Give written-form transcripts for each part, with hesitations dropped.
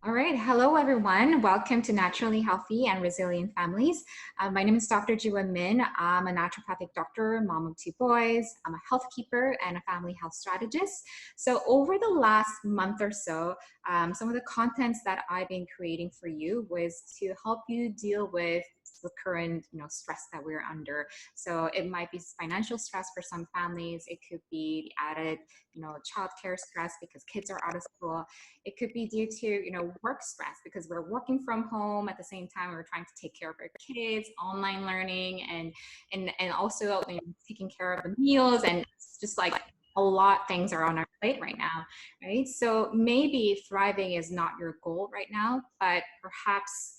All right. Hello, everyone. Welcome to Naturally Healthy and Resilient Families. My name is Dr. Jiwoon Min. I'm a naturopathic doctor, mom of two boys. I'm a health keeper and a family health strategist. So over the last month or so, some of the contents that I've been creating for you was to help you deal with the current stress that we're under. So it might be financial stress for some families. It could be the added childcare stress because kids are out of school. It could be due to work stress because we're working from home at the same time we're trying to take care of our kids, online learning, and also taking care of the meals, and it's just like a lot of things are on our plate right now, right? So maybe thriving is not your goal right now, but perhaps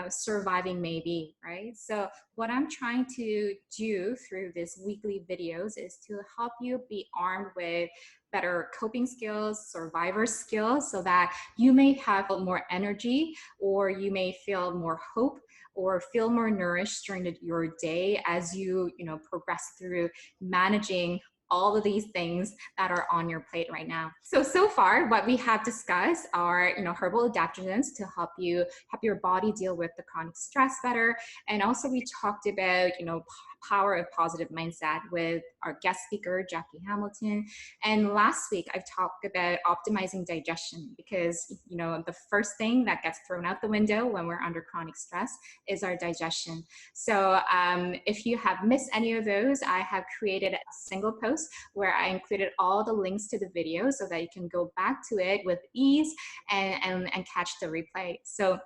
surviving maybe, right? So what I'm trying to do through these weekly videos is to help you be armed with better coping skills, survivor skills, so that you may have more energy, or you may feel more hope, or feel more nourished during your day as you progress through managing all of these things that are on your plate right now. So far, what we have discussed are, herbal adaptogens to help your body deal with the chronic stress better. And also we talked about, power of positive mindset with our guest speaker, Jackie Hamilton. And last week I talked about optimizing digestion because, the first thing that gets thrown out the window when we're under chronic stress is our digestion. So if you have missed any of those, I have created a single post where I included all the links to the video so that you can go back to it with ease and catch the replay. So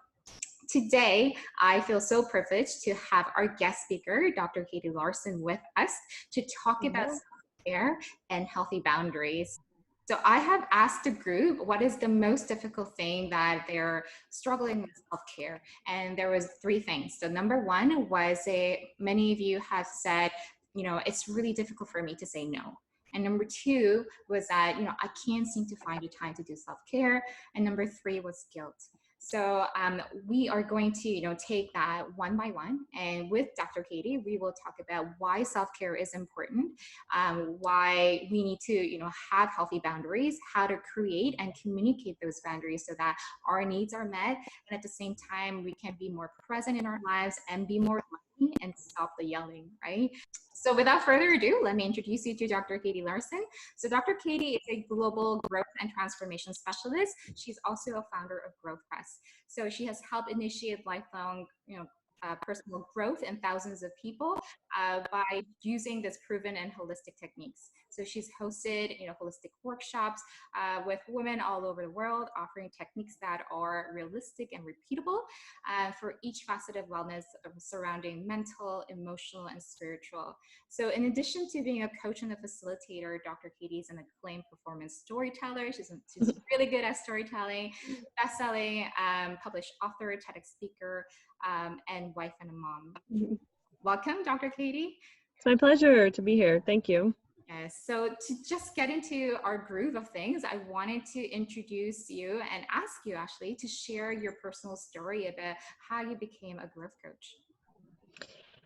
today, I feel so privileged to have our guest speaker, Dr. Katie Larson, with us to talk about self-care and healthy boundaries. So I have asked the group what is the most difficult thing that they're struggling with self-care. And there was three things. So number one was many of you have said, it's really difficult for me to say no. And number two was that, I can't seem to find the time to do self-care. And number three was guilt. So we are going to, take that one by one. And with Dr. Katie, we will talk about why self-care is important, why we need to, have healthy boundaries, how to create and communicate those boundaries so that our needs are met. And at the same time, we can be more present in our lives and be more loving and stop the yelling, right? So without further ado, let me introduce you to Dr. Katie Larson. So Dr. Katie is a global growth and transformation specialist. She's also a founder of Growth Press. So she has helped initiate lifelong, personal growth in thousands of people by using this proven and holistic techniques. So she's hosted, holistic workshops with women all over the world, offering techniques that are realistic and repeatable for each facet of wellness surrounding mental, emotional, and spiritual. So in addition to being a coach and a facilitator, Dr. Katie is an acclaimed performance storyteller. She's really good at storytelling, best-selling, published author, TEDx speaker, and wife and a mom. Welcome, Dr. Katie. It's my pleasure to be here. Thank you. Yes. So to just get into our groove of things, I wanted to introduce you and ask you actually to share your personal story about how you became a growth coach.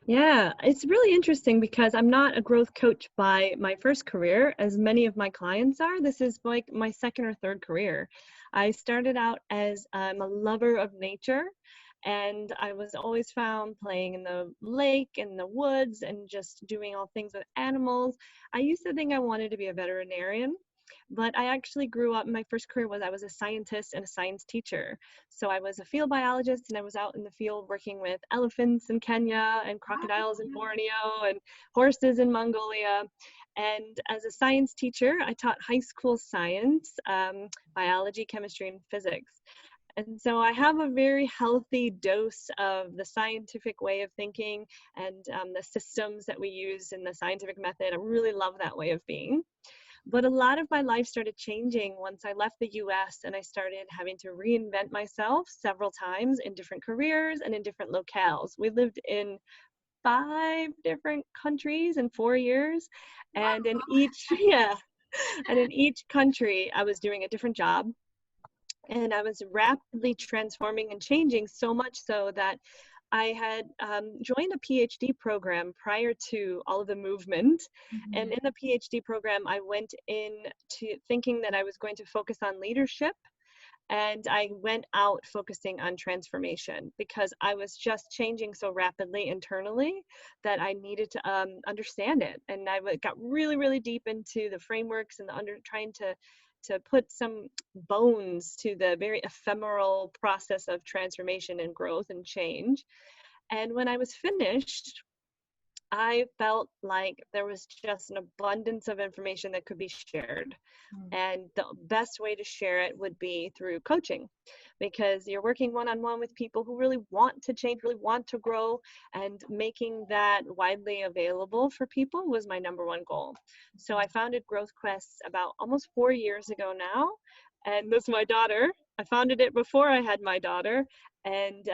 Yeah, it's really interesting because I'm not a growth coach by my first career, as many of my clients are. This is like my second or third career. I started out as I'm a lover of nature, and I was always found playing in the lake, in the woods, and just doing all things with animals. I used to think I wanted to be a veterinarian, but I actually grew up, my first career was I was a scientist and a science teacher. So I was a field biologist, and I was out in the field working with elephants in Kenya and crocodiles in Borneo and horses in Mongolia. And as a science teacher, I taught high school science, biology, chemistry, and physics. And so I have a very healthy dose of the scientific way of thinking and the systems that we use in the scientific method. I really love that way of being. But a lot of my life started changing once I left the US and I started having to reinvent myself several times in different careers and in different locales. We lived in 5 different countries in 4 years. And in each, and in each country, I was doing a different job. And I was rapidly transforming and changing, so much so that I had joined a PhD program prior to all of the movement. And in the PhD program, I went into thinking that I was going to focus on leadership And I went out focusing on transformation because I was just changing so rapidly internally that I needed to understand it. And got really, really deep into the frameworks and trying to put some bones to the very ephemeral process of transformation and growth and change. And when I was finished, I felt like there was just an abundance of information that could be shared. And the best way to share it would be through coaching, because you're working one-on-one with people who really want to change, really want to grow, and making that widely available for people was my number one goal. So I founded Growth Quest about almost 4 years ago now. And this is my daughter. I founded it before I had my daughter. And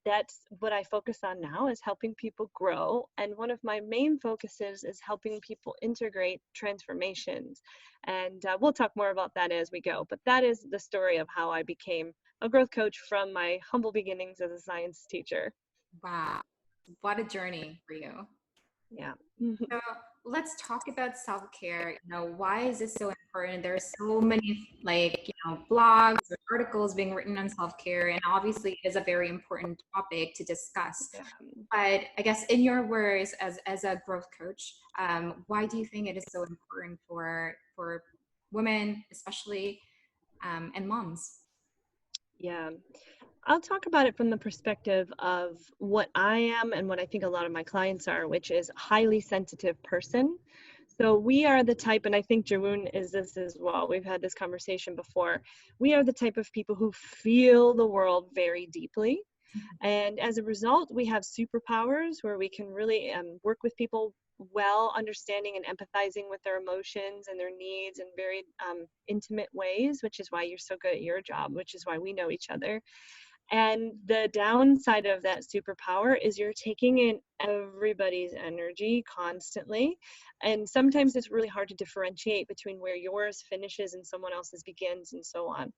that's what I focus on now, is helping people grow. And one of my main focuses is helping people integrate transformations. And we'll talk more about that as we go. But that is the story of how I became a growth coach from my humble beginnings as a science teacher. Wow, what a journey for you. Yeah. So let's talk about self-care. Why is this so important? There's so many blogs or articles being written on self-care, and obviously it is a very important topic to discuss. Yeah. But I guess in your words as a growth coach, why do you think it is so important for women, especially, and moms? Yeah. I'll talk about it from the perspective of what I am and what I think a lot of my clients are, which is a highly sensitive person. So we are the type, and I think Jiwoon is this as well. We've had this conversation before. We are the type of people who feel the world very deeply. And as a result, we have superpowers where we can really work with people well, understanding and empathizing with their emotions and their needs in very intimate ways, which is why you're so good at your job, which is why we know each other. And the downside of that superpower is you're taking in everybody's energy constantly. And sometimes it's really hard to differentiate between where yours finishes and someone else's begins and so on.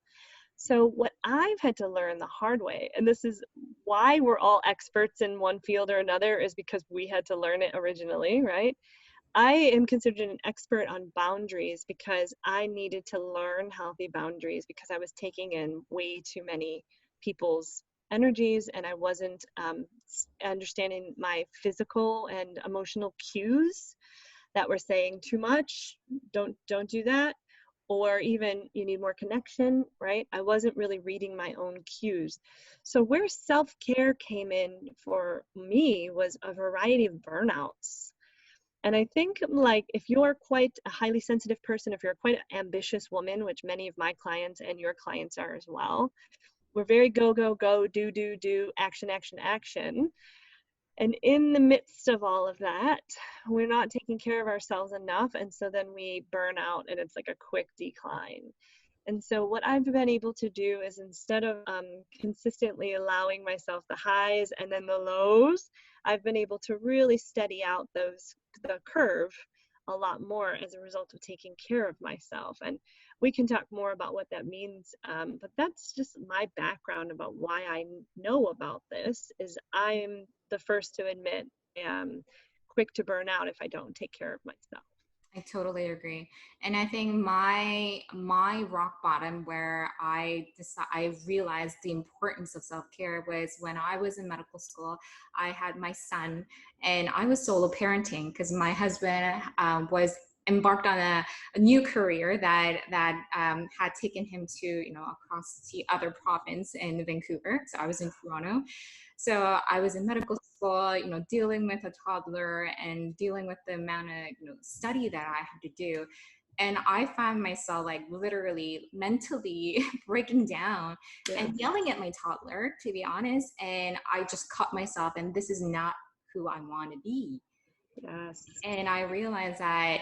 So what I've had to learn the hard way, and this is why we're all experts in one field or another, is because we had to learn it originally, right? I am considered an expert on boundaries because I needed to learn healthy boundaries because I was taking in way too many people's energies, and I wasn't understanding my physical and emotional cues that were saying too much, don't do that, or even you need more connection, right? I wasn't really reading my own cues. So where self-care came in for me was a variety of burnouts. And I think, like, if you're quite a highly sensitive person, if you're quite an ambitious woman, which many of my clients and your clients are as well, we're very go, go, go, do, action, action, action. And in the midst of all of that, we're not taking care of ourselves enough. And so then we burn out and it's like a quick decline. And so what I've been able to do is, instead of consistently allowing myself the highs and then the lows, I've been able to really steady out the curve a lot more as a result of taking care of myself. And we can talk more about what that means. But that's just my background about why I know about this. Is I'm the first to admit I'm quick to burn out if I don't take care of myself. I totally agree. And I think my rock bottom where I realized the importance of self-care was when I was in medical school. I had my son and I was solo parenting because my husband was embarked on a new career that had taken him to across the other province in Vancouver. So I was in Toronto. So I was in medical school, dealing with a toddler and dealing with the amount of, study that I had to do. And I found myself like literally mentally breaking down and yelling at my toddler, to be honest. And I just caught myself, and this is not who I want to be. Yes. And I realized that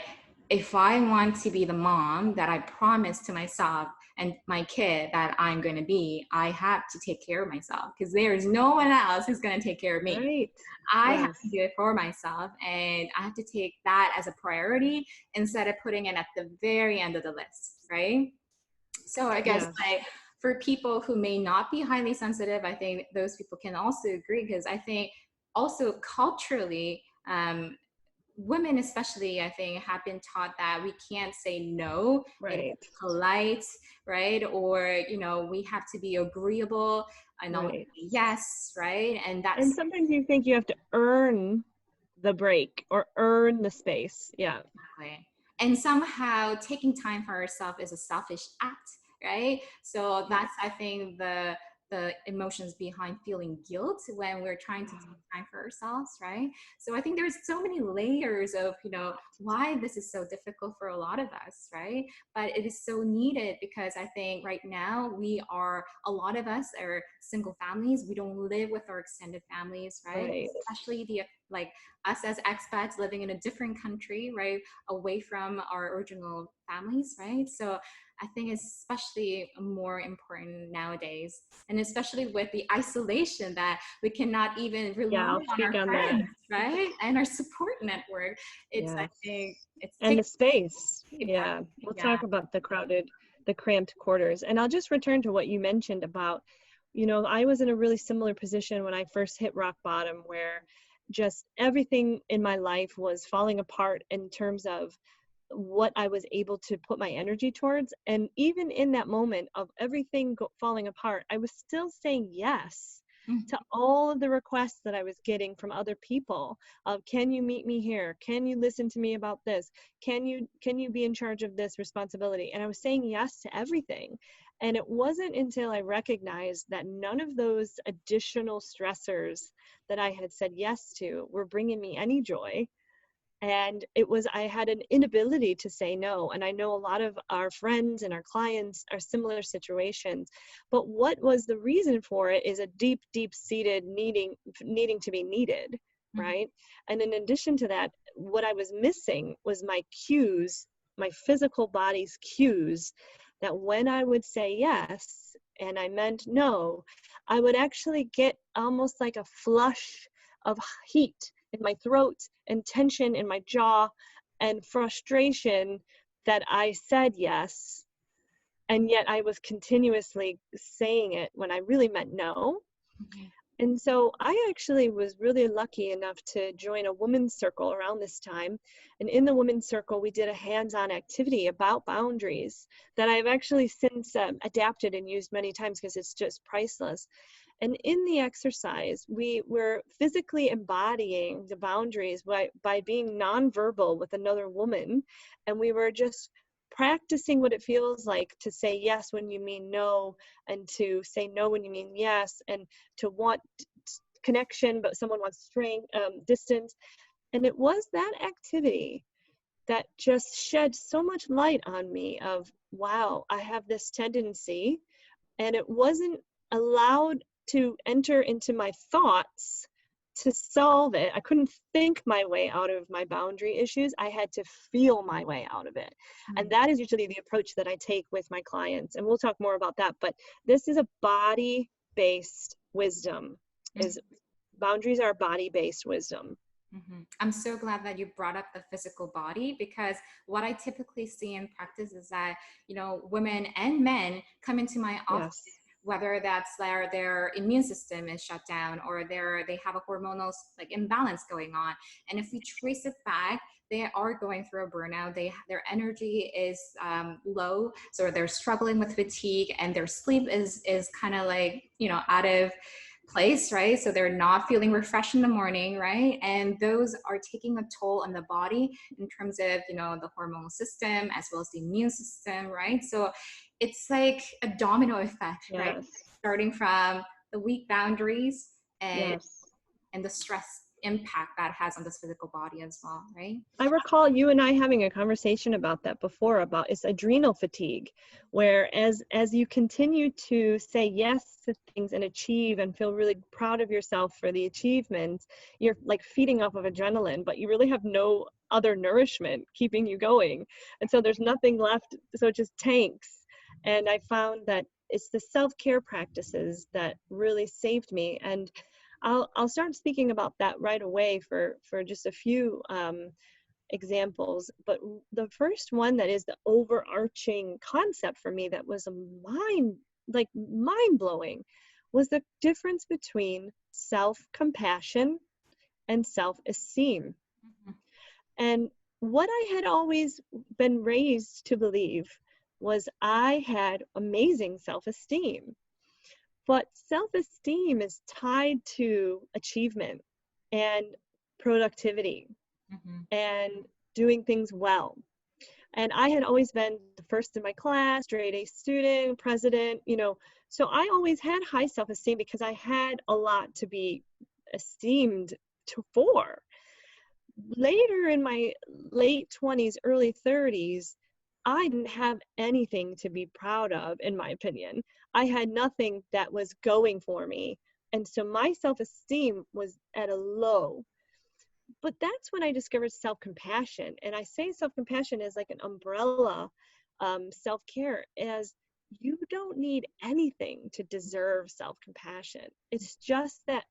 if I want to be the mom that I promised to myself and my kid that I'm going to be, I have to take care of myself because there is no one else who's going to take care of me. Right. I have to do it for myself, and I have to take that as a priority instead of putting it at the very end of the list, right? So I guess like for people who may not be highly sensitive, I think those people can also agree, because I think also culturally, women especially, I think, have been taught that we can't say no. It Right. is polite, right? Or, we have to be agreeable and always Right. say yes, right? And And that's sometimes you think you have to earn the break or earn the space. Yeah. exactly. And somehow taking time for ourselves is a selfish act, right? So Yeah. that's, I think, the emotions behind feeling guilt when we're trying to take time for ourselves, right? So I think there's so many layers of, why this is so difficult for a lot of us, right? But it is so needed because I think right now a lot of us are single families. We don't live with our extended families, right? Right. Especially the like us as expats living in a different country, right? Away from our original families, right? So I think it's especially more important nowadays, and especially with the isolation that we cannot even Yeah, rely I'll on speak our on that. friends, right? And our support network. It's, I Yes. think, it's And taking the space. exactly, Yeah. We'll yeah. talk about the cramped quarters. And I'll just return to what you mentioned about, I was in a really similar position when I first hit rock bottom, where just everything in my life was falling apart in terms of what I was able to put my energy towards. And even in that moment of everything falling apart, I was still saying yes to Mhm. all of the requests that I was getting from other people of, can you meet me here? Can you listen to me about this? Can you be in charge of this responsibility? And I was saying yes to everything. And it wasn't until I recognized that none of those additional stressors that I had said yes to were bringing me any joy. And I had an inability to say no. And I know a lot of our friends and our clients are similar situations. But what was the reason for it is a deep, deep seated needing to be needed, Mhm. right? And in addition to that, what I was missing was my cues, my physical body's cues, that when I would say yes and I meant no, I would actually get almost like a flush of heat in my throat and tension in my jaw and frustration that I said yes. And yet I was continuously saying it when I really meant no. Mhm. And so I actually was really lucky enough to join a women's circle around this time. And in the women's circle, we did a hands-on activity about boundaries that I've actually since adapted and used many times because it's just priceless. And in the exercise, we were physically embodying the boundaries by being nonverbal with another woman. And we were just practicing what it feels like to say yes when you mean no, and to say no when you mean yes, and to want connection, but someone wants distance. And it was that activity that just shed so much light on me of, wow, I have this tendency, and it wasn't allowed to enter into my thoughts to solve it. I couldn't think my way out of my boundary issues. I had to feel my way out of it. And Mhm. that is usually the approach that I take with my clients. And we'll talk more about that. But this is a body-based wisdom. Is boundaries are body-based wisdom. Mhm. I'm so glad that you brought up the physical body because what I typically see in practice is that, women and men come into my office, Yes. whether that's their immune system is shut down or they have a hormonal like imbalance going on. And if we trace it back, they are going through a burnout. Their energy is low, so they're struggling with fatigue, and their sleep is kind of like out of place, right? So they're not feeling refreshed in the morning, right? And those are taking a toll on the body in terms of, the hormonal system as well as the immune system, right? So it's like a domino effect, right? Yes. Starting from the weak boundaries and Yes. the stress impact that has on this physical body as well, right? I recall you and I having a conversation about that before, about it's adrenal fatigue, where as you continue to say yes to things and achieve and feel really proud of yourself for the achievements, you're like feeding off of adrenaline, but you really have no other nourishment keeping you going. And so there's nothing left, so it just tanks. And I found that it's the self-care practices that really saved me. And I'll start speaking about that right away for just a few examples. But the first one that is the overarching concept for me that was mind blowing was the difference between self-compassion and self-esteem. And what I had always been raised to believe was I had amazing self-esteem. But self-esteem is tied to achievement and productivity Mm-hmm. and doing things well. And I had always been the first in my class, straight A student, president, so I always had high self-esteem because I had a lot to be esteemed for. Later in my late 20s, early 30s, I didn't have anything to be proud of, in my opinion. I had nothing that was going for me. And so my self-esteem was at a low. But that's when I discovered self-compassion. And I say self-compassion is like an umbrella self-care, as you don't need anything to deserve self-compassion. It's just that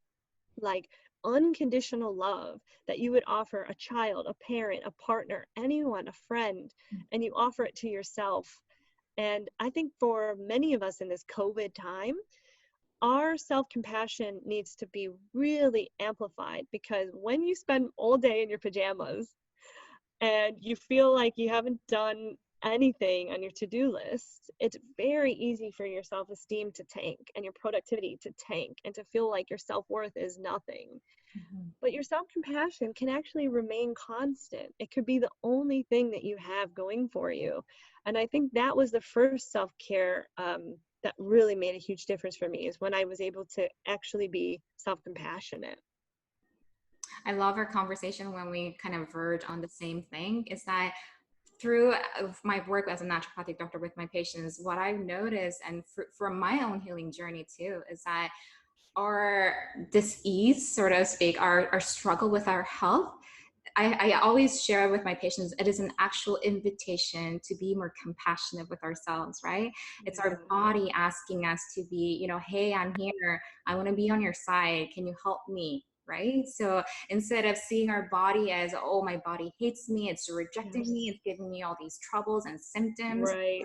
like unconditional love that you would offer a child, a parent, a partner, anyone, a friend, and you offer it to yourself. And I think for many of us in this COVID time, our self-compassion needs to be really amplified, because when you spend all day in your pajamas and you feel like you haven't done anything on your to-do list, it's very easy for your self-esteem to tank and your productivity to tank and to feel like your self-worth is nothing. Mm-hmm. But your self-compassion can actually remain constant. It could be the only thing that you have going for you. And I think that was the first self-care that really made a huge difference for me, is when I was able to actually be self-compassionate. I love our conversation when we kind of verge on the same thing, is that through my work as a naturopathic doctor with my patients, what I've noticed, and from my own healing journey too, is that our dis-ease, so to speak, our struggle with our health, I always share with my patients, it is an actual invitation to be more compassionate with ourselves, right? It's Yeah. our body asking us to be, hey, I'm here. I want to be on your side. Can you help me? Right? So instead of seeing our body as, oh, my body hates me, it's rejecting me, Yes. it's giving me all these troubles and symptoms, Right.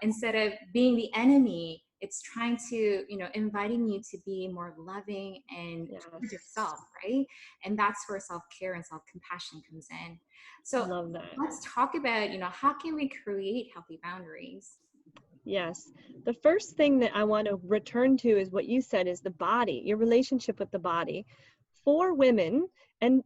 instead of being the enemy, it's trying to, inviting you to be more loving and towards Yes. yourself, right? And that's where self-care and self-compassion comes in. So Love that. let's talk about, how can we create healthy boundaries? Yes. The first thing that I want to return to is what you said, is the body, your relationship with the body. For women and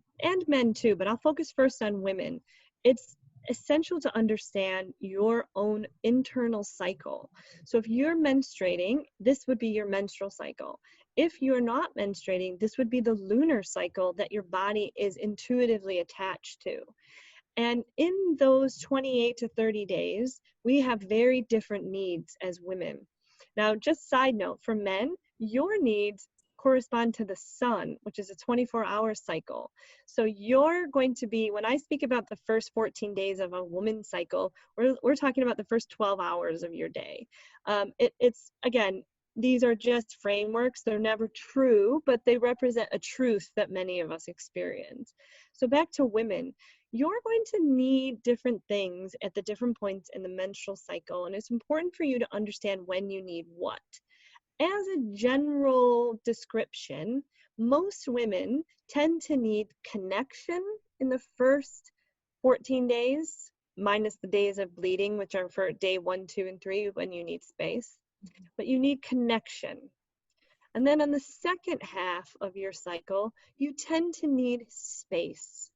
men too, but I'll focus first on women. It's essential to understand your own internal cycle. So if you're menstruating, this would be your menstrual cycle. If you're not menstruating, this would be the lunar cycle that your body is intuitively attached to. And in those 28 to 30 days, we have very different needs as women. Now, just side note, for men, your needs correspond to the sun, which is a 24-hour cycle. So you're going to be, when I speak about the first 14 days of a woman's cycle, we're talking about the first 12 hours of your day. It's, again, these are just frameworks. They're never true, but they represent a truth that many of us experience. So back to women, you're going to need different things at the different points in the menstrual cycle, and it's important for you to understand when you need what. As a general description, most women tend to need connection in the first 14 days, minus the days of bleeding, which are for day 1, 2, and 3, when you need space. But you need connection. And then on the second half of your cycle, you tend to need space.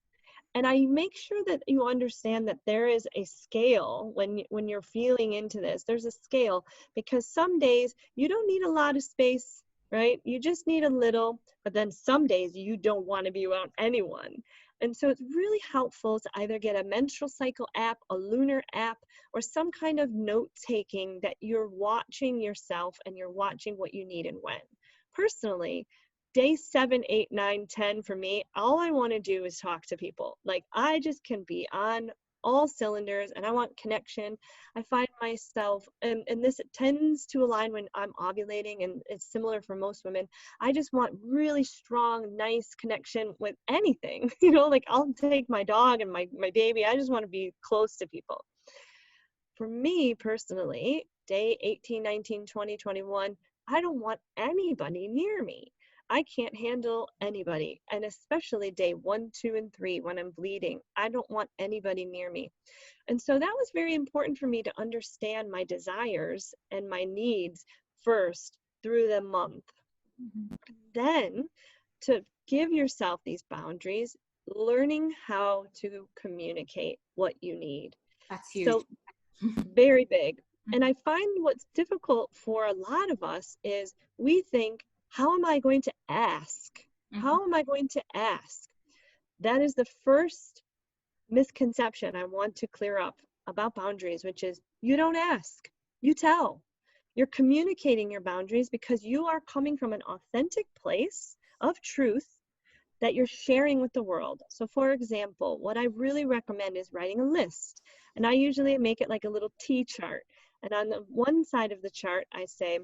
And I make sure that you understand that there is a scale when you're feeling into this. There's a scale, because some days you don't need a lot of space, right? You just need a little, but then some days you don't want to be around anyone. And so it's really helpful to either get a menstrual cycle app, a lunar app, or some kind of note-taking that you're watching yourself and you're watching what you need and when. Personally, day 7, 8, 9, 10 for me, all I want to do is talk to people. Like, I just can be on all cylinders and I want connection. I find myself, and this tends to align when I'm ovulating, and it's similar for most women. I just want really strong, nice connection with anything. Like, I'll take my dog and my baby. I just want to be close to people. For me personally, day 18, 19, 20, 21, I don't want anybody near me. I can't handle anybody, and especially day 1, 2, and 3 when I'm bleeding. I don't want anybody near me. And so that was very important for me to understand my desires and my needs first through the month. Mhm. Then to give yourself these boundaries, learning how to communicate what you need. That's huge. So very big. And Mhm. I find what's difficult for a lot of us is we think, how am I going to ask? Mhm. How am I going to ask? That is the first misconception I want to clear up about boundaries, which is you don't ask, you tell. You're communicating your boundaries because you are coming from an authentic place of truth that you're sharing with the world. So, for example, what I really recommend is writing a list. And I usually make it like a little T chart. And on the one side of the chart, I say,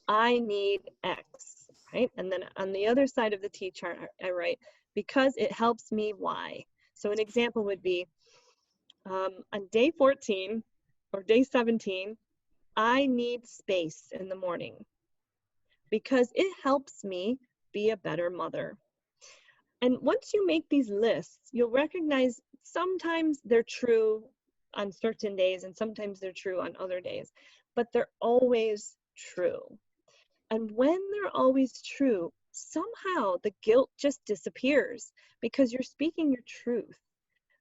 I need X, right? And then on the other side of the T chart, I write, because it helps me, Y. So, an example would be on day 14 or day 17, I need space in the morning because it helps me be a better mother. And once you make these lists, you'll recognize sometimes they're true on certain days and sometimes they're true on other days, but they're always true. And when they're always true, somehow the guilt just disappears because you're speaking your truth.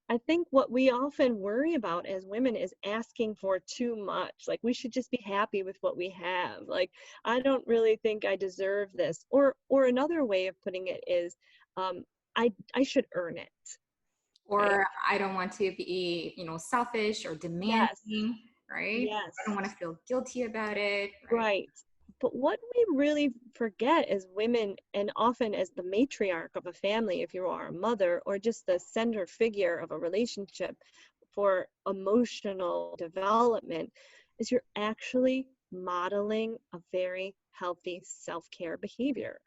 I think what we often worry about as women is asking for too much. Like we should just be happy with what we have. Like I don't really think I deserve this. Or another way of putting it is, um, I should earn it. Right? Or I don't want to be, selfish or Yes. demanding, right? I don't Yes. want to feel guilty about it, right? Right. But what we really forget as women, and often as the matriarch of a family, if you are a mother, or just the center figure of a relationship for emotional development, is you're actually modeling a very healthy self-care behavior.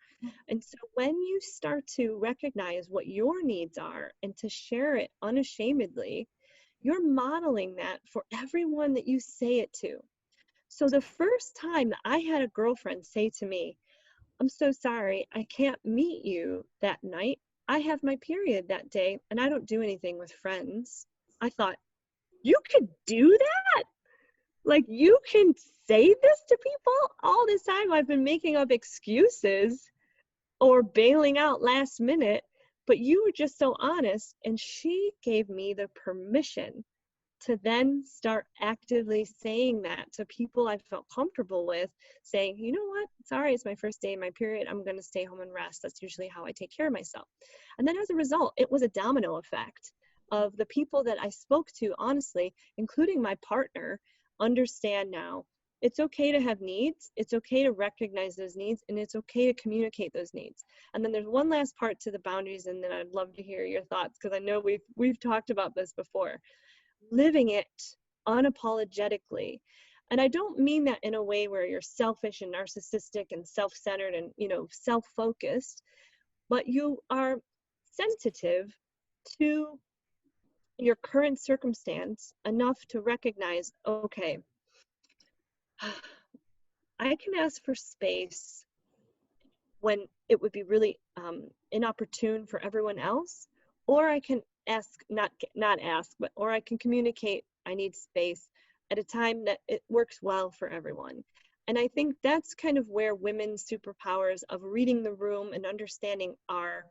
And so when you start to recognize what your needs are and to share it unashamedly, you're modeling that for everyone that you say it to. So the first time that I had a girlfriend say to me, I'm so sorry, I can't meet you that night. I have my period that day and I don't do anything with friends. I thought, you could do that? Like, you can say this to people? All this time I've been making up excuses or bailing out last minute, but you were just so honest. And she gave me the permission to then start actively saying that to people I felt comfortable with, saying, you know what, sorry, it's my first day of my period. I'm going to stay home and rest. That's usually how I take care of myself. And then as a result, it was a domino effect of the people that I spoke to, honestly, including my partner, understand now it's okay to have needs. It's okay to recognize those needs, and it's okay to communicate those needs. And then there's one last part to the boundaries, and then I'd love to hear your thoughts because I know we've talked about this before. Living it unapologetically. And I don't mean that in a way where you're selfish and narcissistic and self-centered and, self-focused, but you are sensitive to your current circumstance enough to recognize, okay, I can ask for space when it would be really inopportune for everyone else, or I can ask, not ask, but or I can communicate I need space at a time that it works well for everyone. And I think that's kind of where women's superpowers of reading the room and understanding our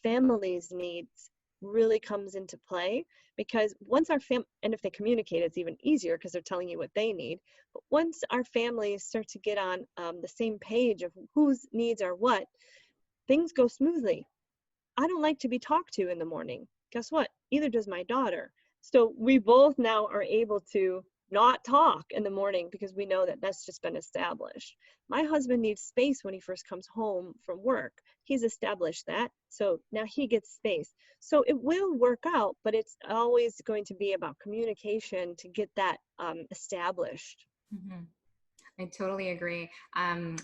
family's needs really comes into play, because once and if they communicate, it's even easier because they're telling you what they need. But once our families start to get on the same page of whose needs are what, things go smoothly. I don't like to be talked to in the morning. Guess what? Either does my daughter. So we both now are able to not talk in the morning because we know that that's just been established. My husband needs space when he first comes home from work. He's established that. So now he gets space. So it will work out, but it's always going to be about communication to get that established. Mm-hmm. I totally agree.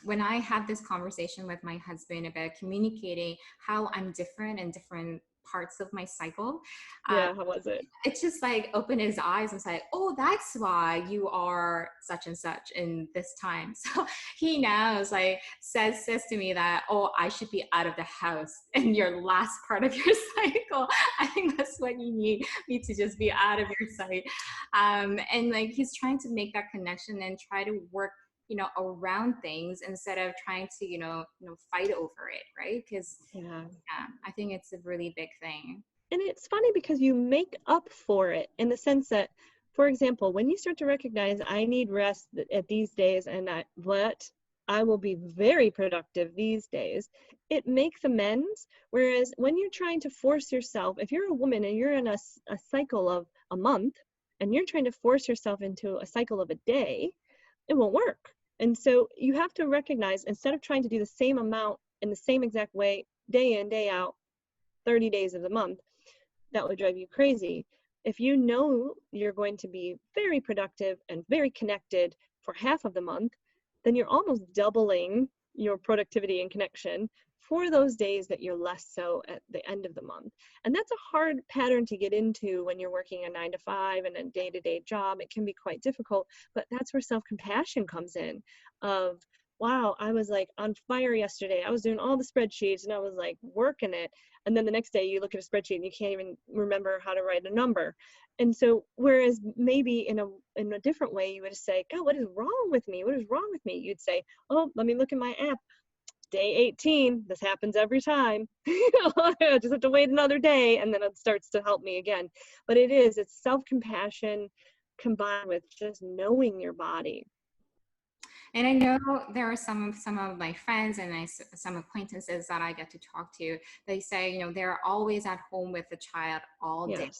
When I have this conversation with my husband about communicating how I'm different and different parts of my cycle. Yeah, how was it? It's just like open his eyes and say, oh, that's why you are such and such in this time. So he knows, like says to me that, oh, I should be out of the house in your last part of your cycle. I think that's what you need, me to just be out of your sight. And like he's trying to make that connection and try to work, around things instead of trying to, fight over it, right? Because Yeah. I think it's a really big thing. And it's funny because you make up for it in the sense that, for example, when you start to recognize I need rest at these days but I will be very productive these days, it makes amends. Whereas when you're trying to force yourself, if you're a woman and you're in a cycle of a month and you're trying to force yourself into a cycle of a day, it won't work. And so you have to recognize, instead of trying to do the same amount in the same exact way, day in, day out, 30 days of the month, that would drive you crazy. If you know you're going to be very productive and very connected for half of the month, then you're almost doubling your productivity and connection for those days that you're less so at the end of the month. And that's a hard pattern to get into when you're working a 9 to 5 and a day-to-day job. It can be quite difficult, but that's where self-compassion comes in of, wow, I was like on fire yesterday. I was doing all the spreadsheets and I was like working it. And then the next day you look at a spreadsheet and you can't even remember how to write a number. And so, whereas maybe in a different way, you would say, God, what is wrong with me? What is wrong with me? You'd say, oh, let me look at my app. Day 18, this happens every time. I just have to wait another day and then it starts to help me again. But it's self-compassion combined with just knowing your body. And I know there are some of my friends and some acquaintances that I get to talk to. They say, they're always at home with the child all day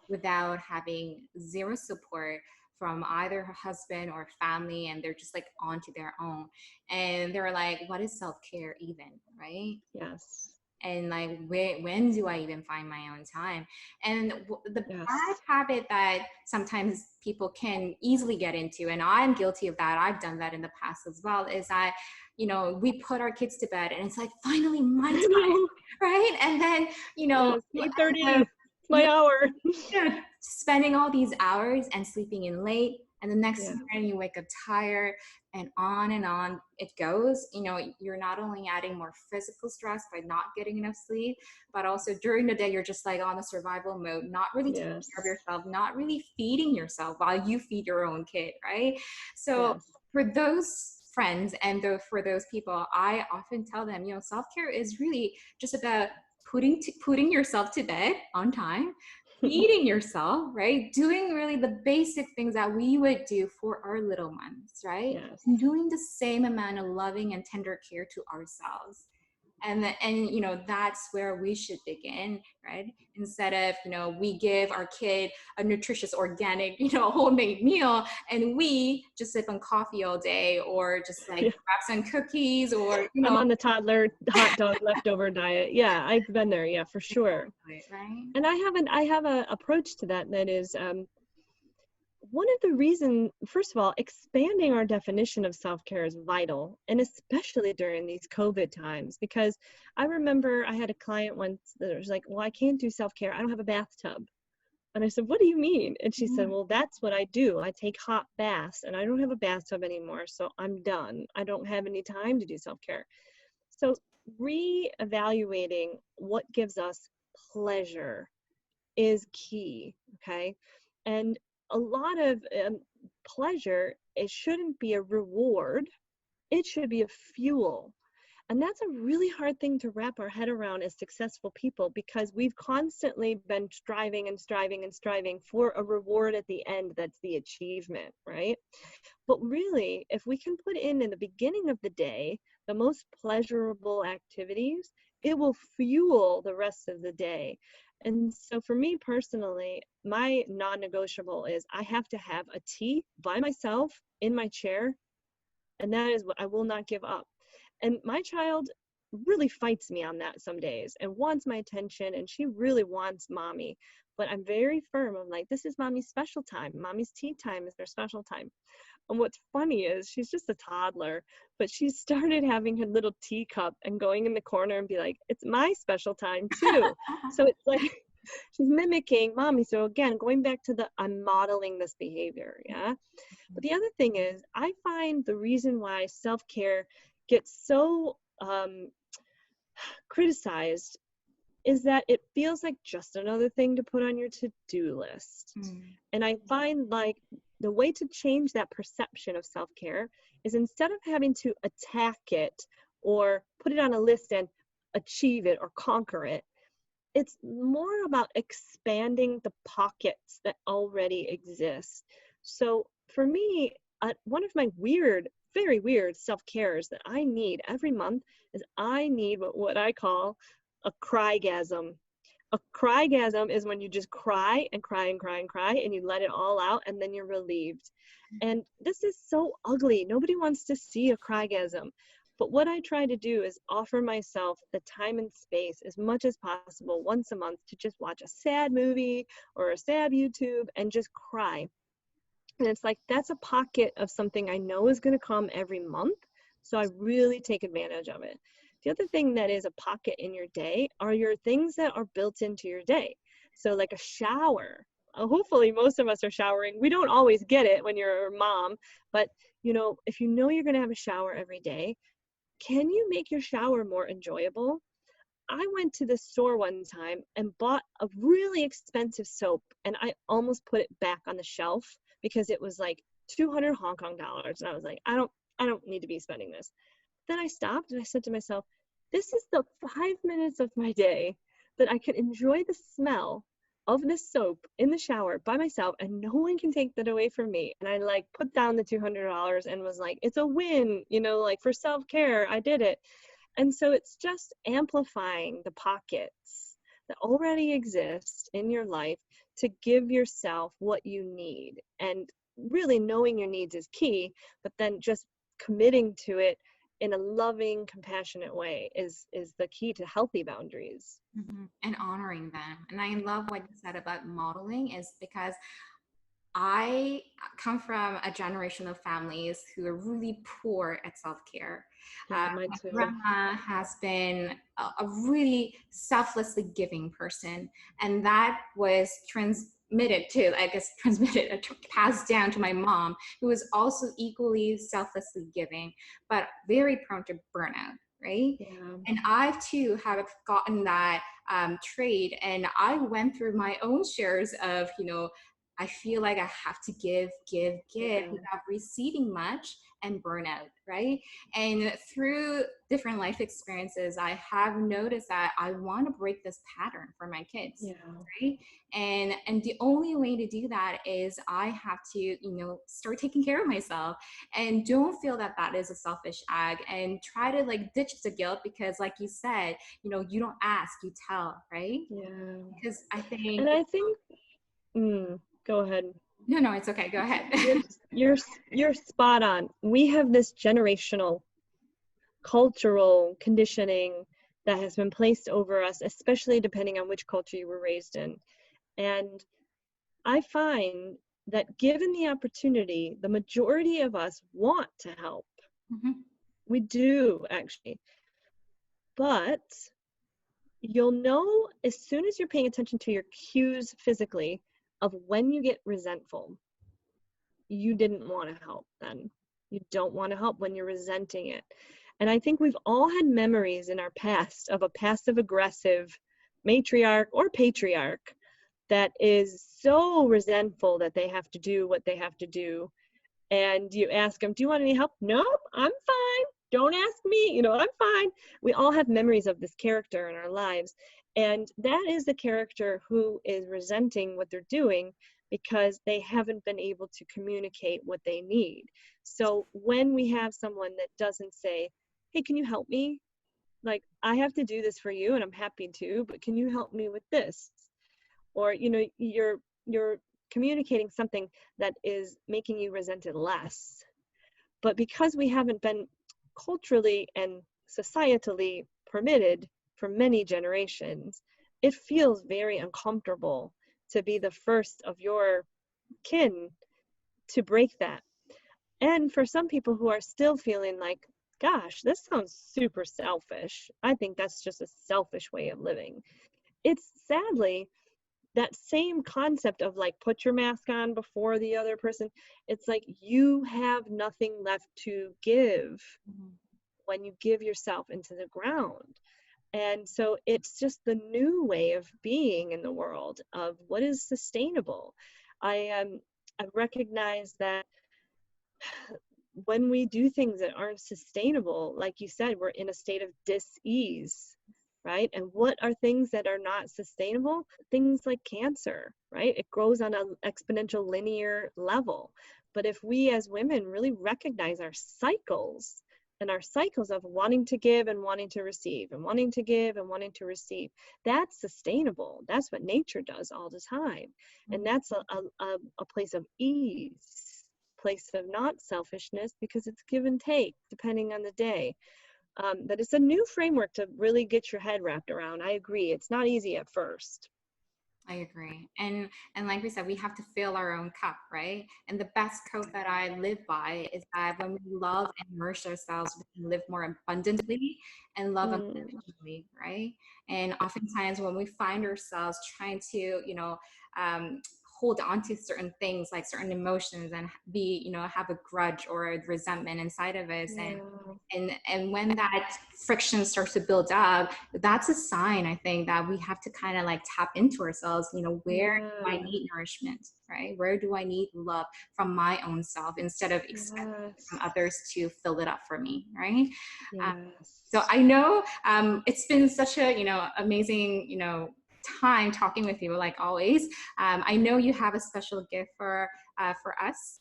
without having zero support from either her husband or family, and they're just like onto their own. And they're like, what is self-care even, right? Yes. And like, when do I even find my own time? And the Yes. bad habit that sometimes people can easily get into, and I'm guilty of that, I've done that in the past as well, is that, we put our kids to bed and it's like, finally my time, right? And then, yes, 8:30, it's my hour. Spending all these hours and sleeping in late, and the next morning you wake up tired, and on it goes. You're not only adding more physical stress by not getting enough sleep, but also during the day you're just like on a survival mode, not really taking care of yourself, not really feeding yourself while you feed your own kid, right? So for those friends and for those people, I often tell them, self-care is really just about putting yourself to bed on time, feeding yourself, right? Doing really the basic things that we would do for our little ones, right? Yes. And doing the same amount of loving and tender care to ourselves. And that's where we should begin, right? Instead of, we give our kid a nutritious, organic, homemade meal, and we just sip on coffee all day, or just like grab some cookies, or I'm on the toddler hot dog leftover diet. Yeah, I've been there. Yeah, for sure. Right. And I have an approach to that is one of the reasons, first of all, expanding our definition of self-care is vital, and especially during these COVID times, because I remember I had a client once that was like, well, I can't do self-care. I don't have a bathtub. And I said, what do you mean? And she said, well, that's what I do. I take hot baths and I don't have a bathtub anymore. So I'm done. I don't have any time to do self-care. So reevaluating what gives us pleasure is key. Okay. And a lot of pleasure, it shouldn't be a reward. It should be a fuel. And that's a really hard thing to wrap our head around as successful people, because we've constantly been striving and striving and striving for a reward at the end that's the achievement, right? But really, if we can put in the beginning of the day the most pleasurable activities, it will fuel the rest of the day. And so for me personally, my non-negotiable is I have to have a tea by myself in my chair, and that is what I will not give up. And my child really fights me on that some days and wants my attention, and she really wants mommy. But I'm very firm. I'm like, this is mommy's special time. Mommy's tea time is their special time. And what's funny is she's just a toddler, but she started having her little teacup and going in the corner and be like, it's my special time too. So it's like she's mimicking mommy. So again, going back to I'm modeling this behavior. Yeah. But the other thing is, I find the reason why self-care gets so criticized is that it feels like just another thing to put on your to-do list. And I find like the way to change that perception of self-care is instead of having to attack it or put it on a list and achieve it or conquer it, it's more about expanding the pockets that already exist. So for me, one of my very weird self-cares that I need every month is I need what I call a cry-gasm. A cry-gasm is when you just cry and cry and cry and cry and you let it all out and then you're relieved. And this is so ugly. Nobody wants to see a cry-gasm. But what I try to do is offer myself the time and space as much as possible once a month to just watch a sad movie or a sad YouTube and just cry. And it's like, that's a pocket of something I know is going to come every month. So I really take advantage of it. The other thing that is a pocket in your day are your things that are built into your day. So like a shower. Hopefully most of us are showering. We don't always get it when you're a mom, but if you know you're going to have a shower every day, can you make your shower more enjoyable? I went to the store one time and bought a really expensive soap and I almost put it back on the shelf because it was like 200 Hong Kong dollars. And I was like, I don't need to be spending this. Then I stopped and I said to myself, this is the 5 minutes of my day that I could enjoy the smell of this soap in the shower by myself and no one can take that away from me. And I like put down the $200 and was like, it's a win, like for self-care, I did it. And so it's just amplifying the pockets that already exist in your life to give yourself what you need. And really knowing your needs is key, but then just committing to it in a loving, compassionate way is the key to healthy boundaries. And honoring them. And I love what you said about modeling is because I come from a generation of families who are really poor at self-care. Yeah, mine My too. grandma has been a really selflessly giving person, and that was passed down to my mom, who was also equally selflessly giving, but very prone to burnout, right? Yeah. And I too have gotten that trait, and I went through my own shares of, I feel like I have to give Yeah. without receiving much and burnout, right? And through different life experiences, I have noticed that I want to break this pattern for my kids, Yeah. right? And the only way to do that is I have to, start taking care of myself and don't feel that that is a selfish act and try to like ditch the guilt because like you said, you don't ask, you tell, right? Yeah. Because I think And I think, go ahead. no, it's okay. Go ahead. You're spot on. We have this generational cultural conditioning that has been placed over us, especially depending on which culture you were raised in. And I find that given the opportunity, the majority of us want to help. We do, actually. But you'll know as soon as you're paying attention to your cues physically of when you get resentful. You didn't want to help then. You don't want to help when you're resenting it. And I think we've all had memories in our past of a passive aggressive matriarch or patriarch that is so resentful that they have to do what they have to do. And you ask them, do you want any help? Nope, I'm fine. Don't ask me. I'm fine. We all have memories of this character in our lives. And that is the character who is resenting what they're doing because they haven't been able to communicate what they need. So when we have someone that doesn't say, hey, can you help me? Like, I have to do this for you and I'm happy to, but can you help me with this? Or, you're communicating something that is making you resent it less. But because we haven't been culturally and societally permitted for many generations, it feels very uncomfortable to be the first of your kin to break that. And for some people who are still feeling like, gosh, this sounds super selfish, I think that's just a selfish way of living. It's sadly that same concept of like, put your mask on before the other person. It's like you have nothing left to give when you give yourself into the ground. And so it's just the new way of being in the world of what is sustainable. I recognize that when we do things that aren't sustainable, like you said, we're in a state of dis-ease, right? And what are things that are not sustainable? Things like cancer, right? It grows on an exponential linear level. But if we as women really recognize our cycles and our cycles of wanting to give and wanting to receive and wanting to give and wanting to receive, that's sustainable. That's what nature does all the time. And that's a place of ease, place of not selfishness, because it's give and take depending on the day. But it's a new framework to really get your head wrapped around. I agree. It's not easy at first. I agree. And like we said, we have to fill our own cup, right? And the best quote that I live by is that when we love and nourish ourselves, we can live more abundantly and love unconditionally, right? And oftentimes when we find ourselves trying to, hold on to certain things like certain emotions and have a grudge or a resentment inside of us, and when that friction starts to build up, that's a sign, I think, that we have to kind of like tap into ourselves. Where do I need nourishment, right? Where do I need love from my own self instead of expecting from others to fill it up for me, right? So I know it's been such a amazing time talking with you, like always. I know you have a special gift for us.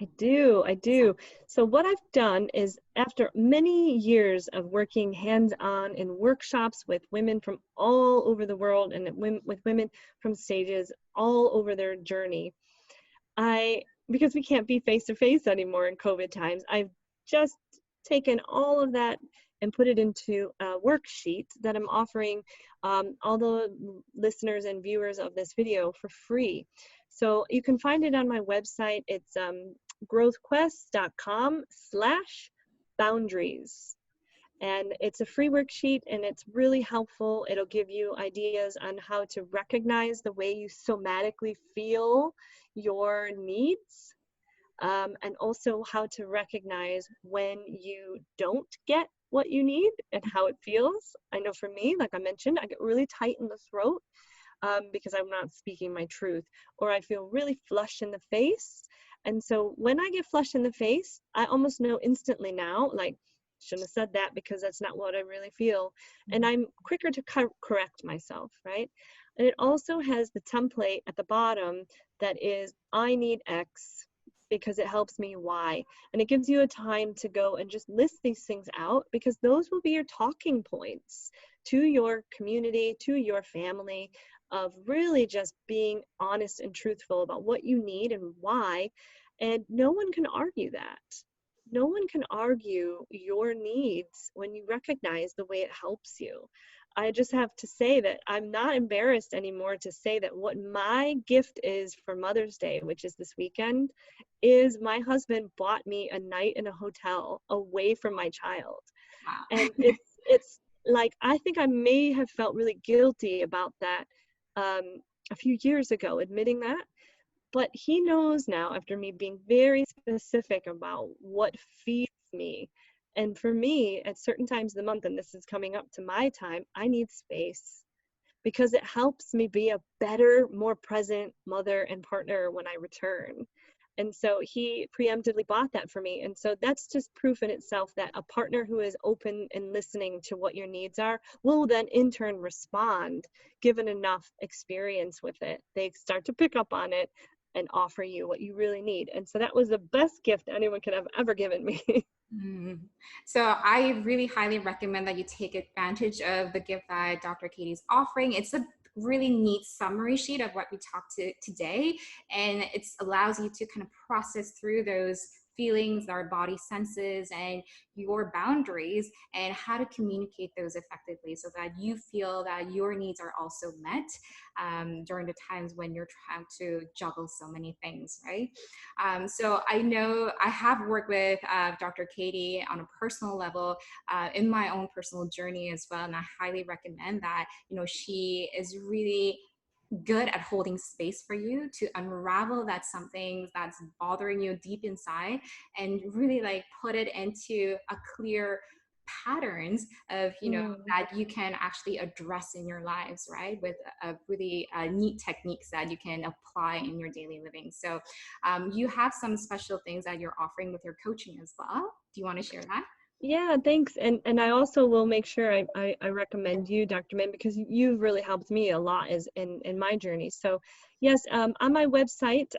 I do. So what I've done is, after many years of working hands-on in workshops with women from all over the world and with women from stages all over their journey, because we can't be face-to-face anymore in COVID times, I've just taken all of that and put it into a worksheet that I'm offering all the listeners and viewers of this video for free. So you can find it on my website. It's growthquest.com/boundaries. And it's a free worksheet, and it's really helpful. It'll give you ideas on how to recognize the way you somatically feel your needs, and also how to recognize when you don't get what you need and how it feels. I know for me, like I mentioned, I get really tight in the throat because I'm not speaking my truth, or I feel really flushed in the face. And so when I get flushed in the face, I almost know instantly now, like, shouldn't have said that because that's not what I really feel. And I'm quicker to correct myself, right? And it also has the template at the bottom that is, I need X because it helps me Y. And it gives you a time to go and just list these things out, because those will be your talking points to your community, to your family, of really just being honest and truthful about what you need and why. And no one can argue that. No one can argue your needs when you recognize the way it helps you. I just have to say that I'm not embarrassed anymore to say that what my gift is for Mother's Day, which is this weekend, is my husband bought me a night in a hotel away from my child. Wow. And it's like, I think I may have felt really guilty about that a few years ago, admitting that. But he knows now, after me being very specific about what feeds me. And for me, at certain times of the month, and this is coming up to my time, I need space, because it helps me be a better, more present mother and partner when I return. And so he preemptively bought that for me. And so that's just proof in itself that a partner who is open and listening to what your needs are will then in turn respond, given enough experience with it. They start to pick up on it and offer you what you really need. And so that was the best gift anyone could have ever given me. So I really highly recommend that you take advantage of the gift that Dr. Katie's offering. It's a really neat summary sheet of what we talked to today, and it allows you to kind of process through those feelings, our body senses, and your boundaries, and how to communicate those effectively so that you feel that your needs are also met during the times when you're trying to juggle so many things, right? So I know I have worked with Dr. Katie on a personal level in my own personal journey as well, and I highly recommend that. She is really good at holding space for you to unravel that something that's bothering you deep inside, and really like put it into a clear patterns of Mm. that you can actually address in your lives, right, with a really neat techniques that you can apply in your daily living. So you have some special things that you're offering with your coaching as well. Do you want to share that? Yeah, thanks. And I also will make sure I recommend you, Dr. Min, because you've really helped me a lot as in my journey. So yes, on my website,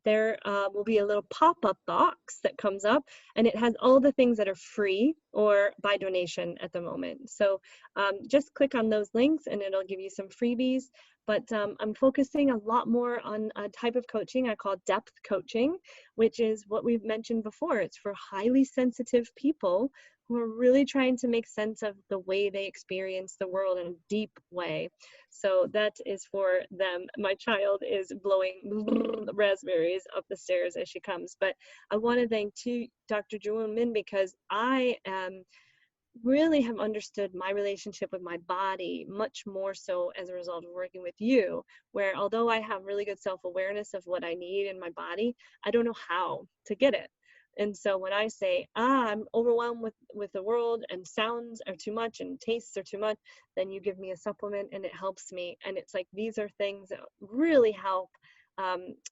there will be a little pop-up box that comes up, and it has all the things that are free or by donation at the moment. So just click on those links and it'll give you some freebies. But I'm focusing a lot more on a type of coaching I call depth coaching, which is what we've mentioned before. It's for highly sensitive people who are really trying to make sense of the way they experience the world in a deep way. So that is for them. My child is blowing raspberries up the stairs as she comes. But I want to thank too, Dr. Jiwoon Min, because I really have understood my relationship with my body much more so as a result of working with you, where although I have really good self-awareness of what I need in my body, I don't know how to get it. And so when I say, I'm overwhelmed with the world and sounds are too much and tastes are too much, then you give me a supplement and it helps me. And it's like, these are things that really help,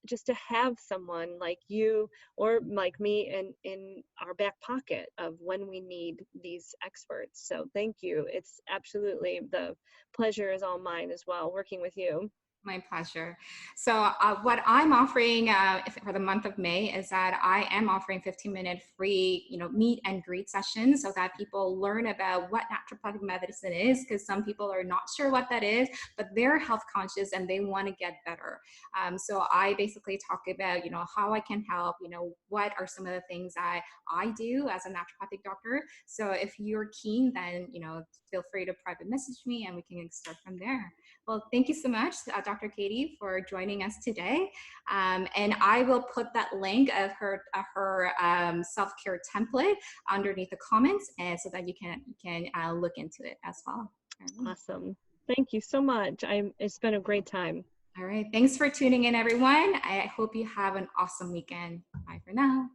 just to have someone like you or like me in our back pocket of when we need these experts. So thank you. It's absolutely, the pleasure is all mine as well, working with you. My pleasure. So what I'm offering for the month of May is that I am offering 15-minute free, meet and greet sessions so that people learn about what naturopathic medicine is, because some people are not sure what that is, but they're health conscious and they want to get better. So I basically talk about, how I can help, what are some of the things that I do as a naturopathic doctor. So if you're keen, then, feel free to private message me and we can start from there. Well, thank you so much, Dr. Katie, for joining us today. And I will put that link of her self-care template underneath the comments, and so that you can look into it as well. Awesome. Thank you so much. It's been a great time. All right. Thanks for tuning in, everyone. I hope you have an awesome weekend. Bye for now.